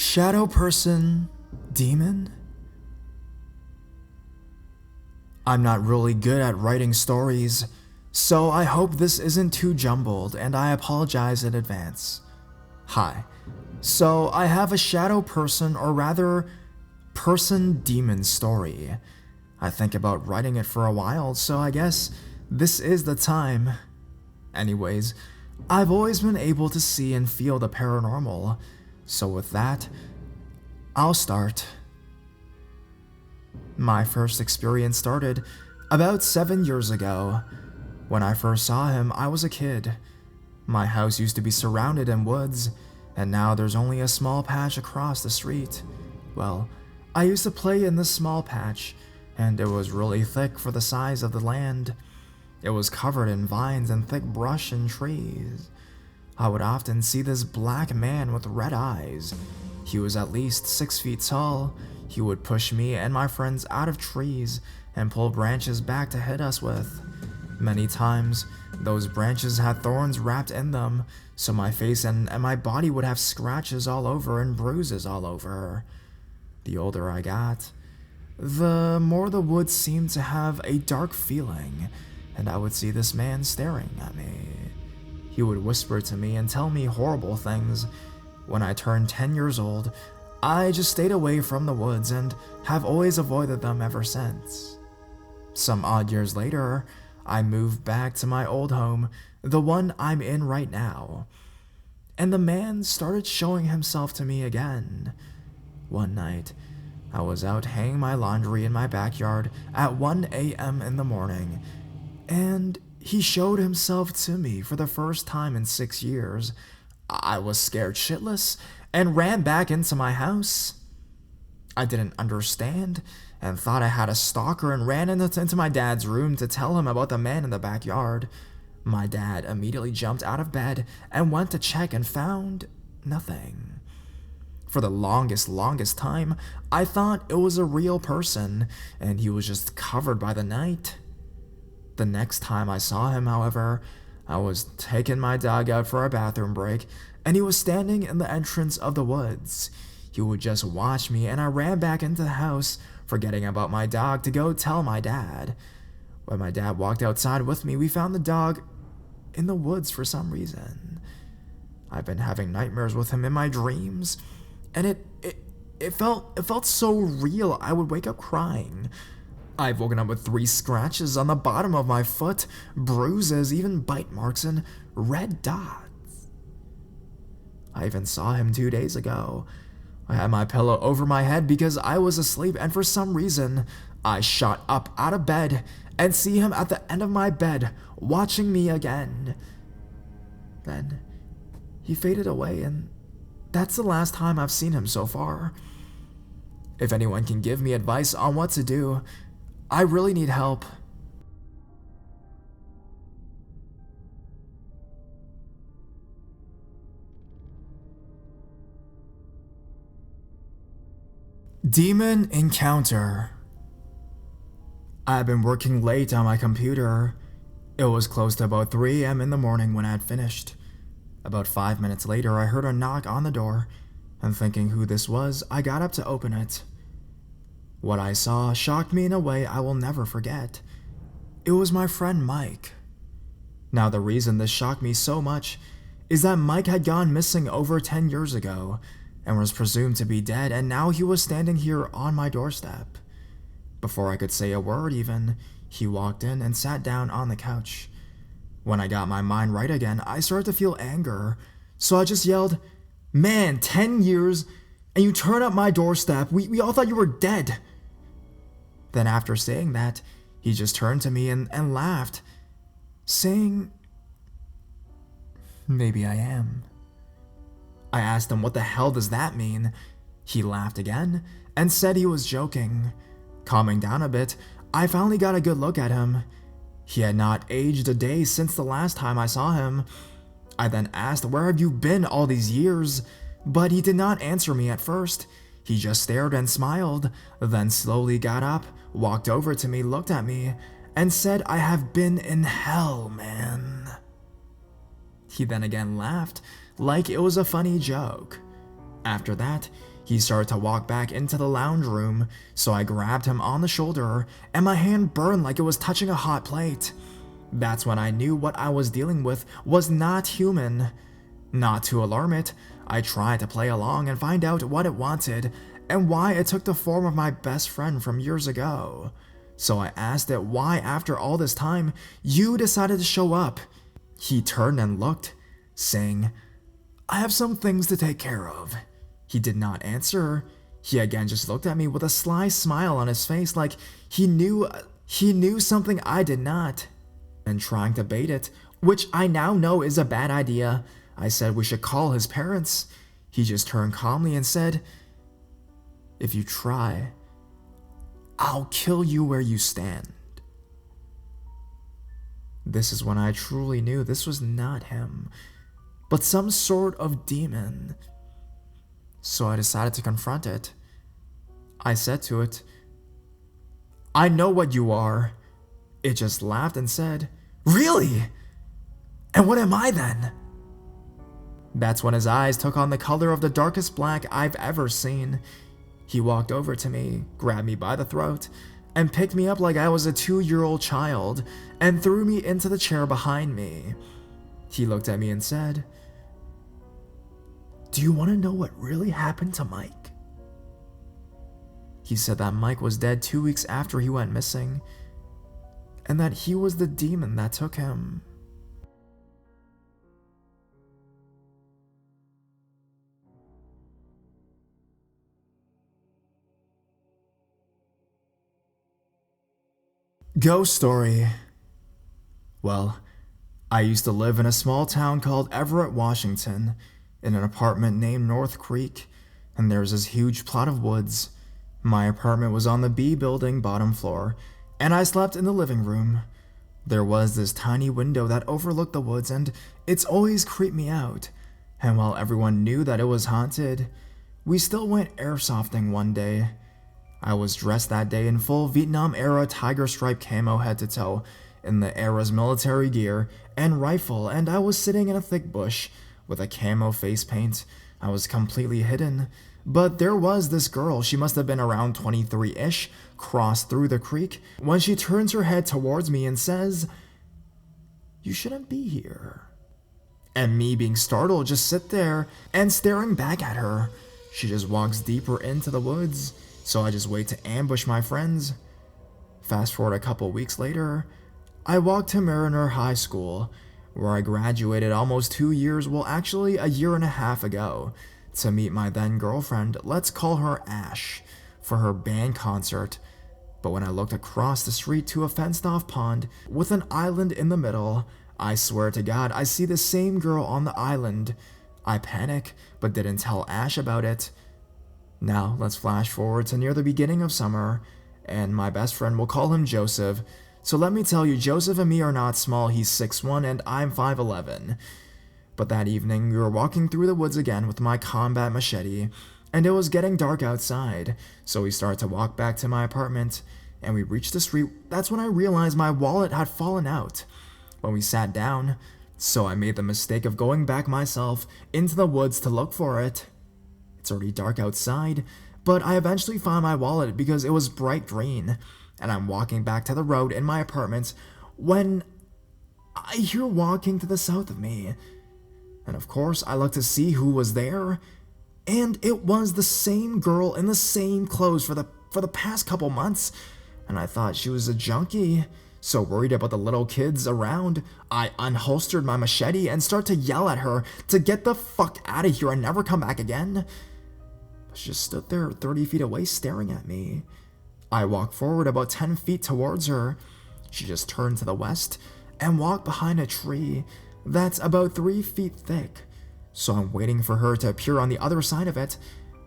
Shadow person, demon? I'm not really good at writing stories, so I hope this isn't too jumbled and I apologize in advance. Hi. So I have a shadow person, or rather, person-demon story. I think about writing it for a while, so I guess this is the time. Anyways, I've always been able to see and feel the paranormal, so with that, I'll start. My first experience started about 7 years ago. When I first saw him, I was a kid. My house used to be surrounded in woods, and now there's only a small patch across the street. Well, I used to play in this small patch, and it was really thick for the size of the land. It was covered in vines and thick brush and trees. I would often see this black man with red eyes. He was at least 6 feet tall. He would push me and my friends out of trees and pull branches back to hit us with. Many times, those branches had thorns wrapped in them, so my face and my body would have scratches all over and bruises all over. The older I got, the more the woods seemed to have a dark feeling, and I would see this man staring at me. He would whisper to me and tell me horrible things. When I turned 10 years old, I just stayed away from the woods and have always avoided them ever since. Some odd years later, I moved back to my old home, the one I'm in right now, and the man started showing himself to me again. One night, I was out hanging my laundry in my backyard at 1 a.m. in the morning, and he showed himself to me for the first time in 6 years. I was scared shitless and ran back into my house. I didn't understand and thought I had a stalker and ran into my dad's room to tell him about the man in the backyard. My dad immediately jumped out of bed and went to check and found nothing. For the longest time, I thought it was a real person and he was just covered by the night. The next time I saw him, however, I was taking my dog out for a bathroom break, and he was standing in the entrance of the woods. He would just watch me, and I ran back into the house, forgetting about my dog to go tell my dad. When my dad walked outside with me, we found the dog in the woods for some reason. I've been having nightmares with him in my dreams, and it felt so real. I would wake up crying. I've woken up with 3 scratches on the bottom of my foot, bruises, even bite marks, and red dots. I even saw him 2 days ago. I had my pillow over my head because I was asleep, and for some reason, I shot up out of bed and see him at the end of my bed, watching me again. Then, he faded away, and that's the last time I've seen him so far. If anyone can give me advice on what to do, I really need help. Demon encounter. I've been working late on my computer. It was close to about 3 a.m. in the morning when I had finished. About 5 minutes later, I heard a knock on the door, and thinking who this was, I got up to open it. What I saw shocked me in a way I will never forget. It was my friend Mike. Now, the reason this shocked me so much is that Mike had gone missing over 10 years ago and was presumed to be dead, and now he was standing here on my doorstep. Before I could say a word even, he walked in and sat down on the couch. When I got my mind right again, I started to feel anger, so I just yelled, "Man, 10 years, and you turn up my doorstep. We all thought you were dead." Then after saying that, he just turned to me and laughed, saying, "Maybe I am." I asked him, "What the hell does that mean?" He laughed again and said he was joking. Calming down a bit, I finally got a good look at him. He had not aged a day since the last time I saw him. I then asked, "Where have you been all these years?" But he did not answer me at first. He just stared and smiled, then slowly got up, walked over to me, looked at me, and said, "I have been in hell, man." He then again laughed, like it was a funny joke. After that, He started to walk back into the lounge room, so I grabbed him on the shoulder, and my hand burned like it was touching a hot plate. That's when I knew what I was dealing with was not human. Not to alarm it, I tried to play along and find out what it wanted, and why it took the form of my best friend from years ago. So I asked it why, after all this time, you decided to show up. He turned and looked, saying, "I have some things to take care of." He did not answer. He again just looked at me with a sly smile on his face, like he knew something I did not. And trying to bait it, which I now know is a bad idea, I said we should call his parents. He just turned calmly and said, "If you try, I'll kill you where you stand." This is when I truly knew this was not him, but some sort of demon. So I decided to confront it. I said to it, "I know what you are." It just laughed and said, "Really? And what am I then?" That's when his eyes took on the color of the darkest black I've ever seen. He walked over to me, grabbed me by the throat, and picked me up like I was a 2-year-old child, and threw me into the chair behind me. He looked at me and said, "Do you want to know what really happened to Mike?" He said that Mike was dead 2 weeks after he went missing, and that he was the demon that took him. Ghost story. Well, I used to live in a small town called Everett, Washington, in an apartment named North Creek, and there's this huge plot of woods. My apartment was on the B building bottom floor, and I slept in the living room. There was this tiny window that overlooked the woods, and it's always creeped me out. And while everyone knew that it was haunted, we still went airsofting one day. I was dressed that day in full Vietnam-era tiger stripe camo head to toe, in the era's military gear and rifle, and I was sitting in a thick bush with a camo face paint. I was completely hidden, but there was this girl, she must have been around 23-ish, crossed through the creek when she turns her head towards me and says, "You shouldn't be here." And me being startled, just sit there and staring back at her. She just walks deeper into the woods, so I just wait to ambush my friends. Fast forward a couple weeks later, I walked to Mariner High School, where I graduated almost 2 years, well actually a year and a half ago, to meet my then girlfriend, let's call her Ash, for her band concert. But when I looked across the street to a fenced off pond with an island in the middle, I swear to God I see the same girl on the island. I panic, but didn't tell Ash about it. Now, let's flash forward to near the beginning of summer, and my best friend, we'll call him Joseph. So let me tell you, Joseph and me are not small. He's 6'1" and I'm 5'11". But that evening, we were walking through the woods again with my combat machete, and it was getting dark outside, so we started to walk back to my apartment, and we reached the street. That's when I realized my wallet had fallen out when we sat down, so I made the mistake of going back myself into the woods to look for it. It's already dark outside, but I eventually found my wallet because it was bright green, and I'm walking back to the road in my apartment when I hear walking to the south of me. And of course, I look to see who was there, and it was the same girl in the same clothes for the past couple months, and I thought she was a junkie. So worried about the little kids around, I unholstered my machete and start to yell at her to get the fuck out of here and never come back again. But she just stood there 30 feet away staring at me. I walked forward about 10 feet towards her. She just turned to the west and walked behind a tree that's about 3 feet thick. So I'm waiting for her to appear on the other side of it,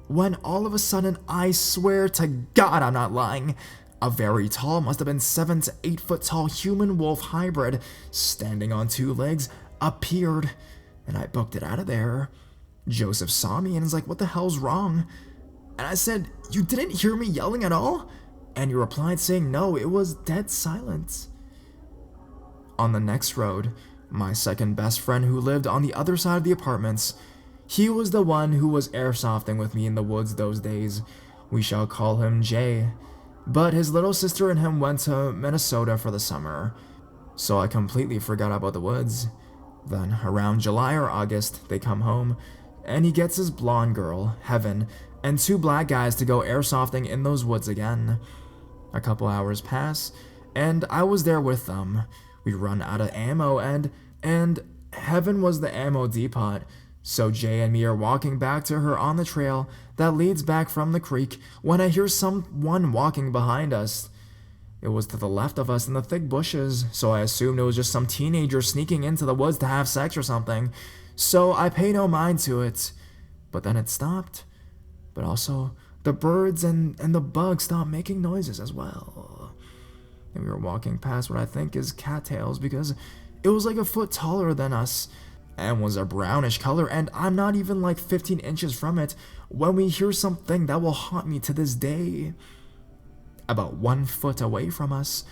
when all of a sudden, I swear to God I'm not lying, a very tall, must have been 7 to 8 foot tall human wolf hybrid, standing on 2 legs, appeared, and I booked it out of there. Joseph saw me and is like, "What the hell's wrong?" And I said, "You didn't hear me yelling at all?" And he replied saying, "No, it was dead silence." On the next road, my second best friend who lived on the other side of the apartments, He was the one who was airsofting with me in the woods those days. We shall call him Jay. But his little sister and him went to Minnesota for the summer, so I completely forgot about the woods. Then, around July or August, they come home, and he gets his blonde girl, Heaven, and 2 black guys to go airsofting in those woods again. A couple hours pass, and I was there with them. We run out of ammo, and Heaven was the ammo depot, so Jay and me are walking back to her on the trail that leads back from the creek when I hear someone walking behind us. It was to the left of us in the thick bushes, so I assumed it was just some teenager sneaking into the woods to have sex or something, so I pay no mind to it. But then it stopped. But also, the birds and the bugs stopped making noises as well. And we were walking past what I think is cattails because it was like a foot taller than us and was a brownish color, and I'm not even like 15 inches from it when we hear something that will haunt me to this day. About 1 foot away from us,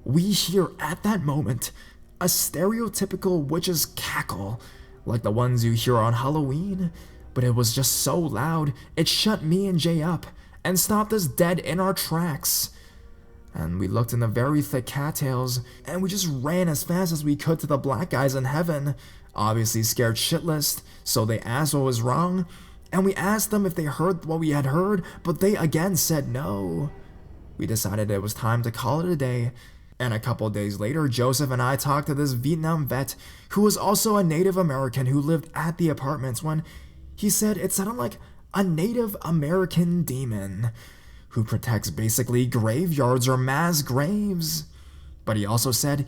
we hear at that moment a stereotypical witch's cackle, like the ones you hear on Halloween, but it was just so loud it shut me and Jay up and stopped us dead in our tracks. And we looked in the very thick cattails, and we just ran as fast as we could to the black guys in Heaven, obviously scared shitless, so they asked what was wrong, and we asked them if they heard what we had heard, but they again said no. We decided it was time to call it a day, and a couple days later, Joseph and I talked to this Vietnam vet who was also a Native American who lived at the apartments when he said it sounded like a Native American demon who protects basically graveyards or mass graves. But he also said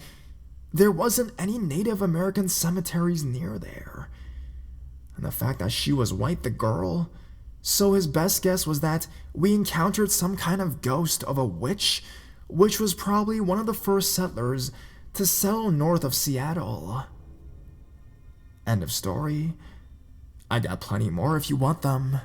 there wasn't any Native American cemeteries near there. And the fact that she was white, the girl, so his best guess was that we encountered some kind of ghost of a witch, which was probably one of the first settlers to settle north of Seattle. End of story. I got plenty more if you want them.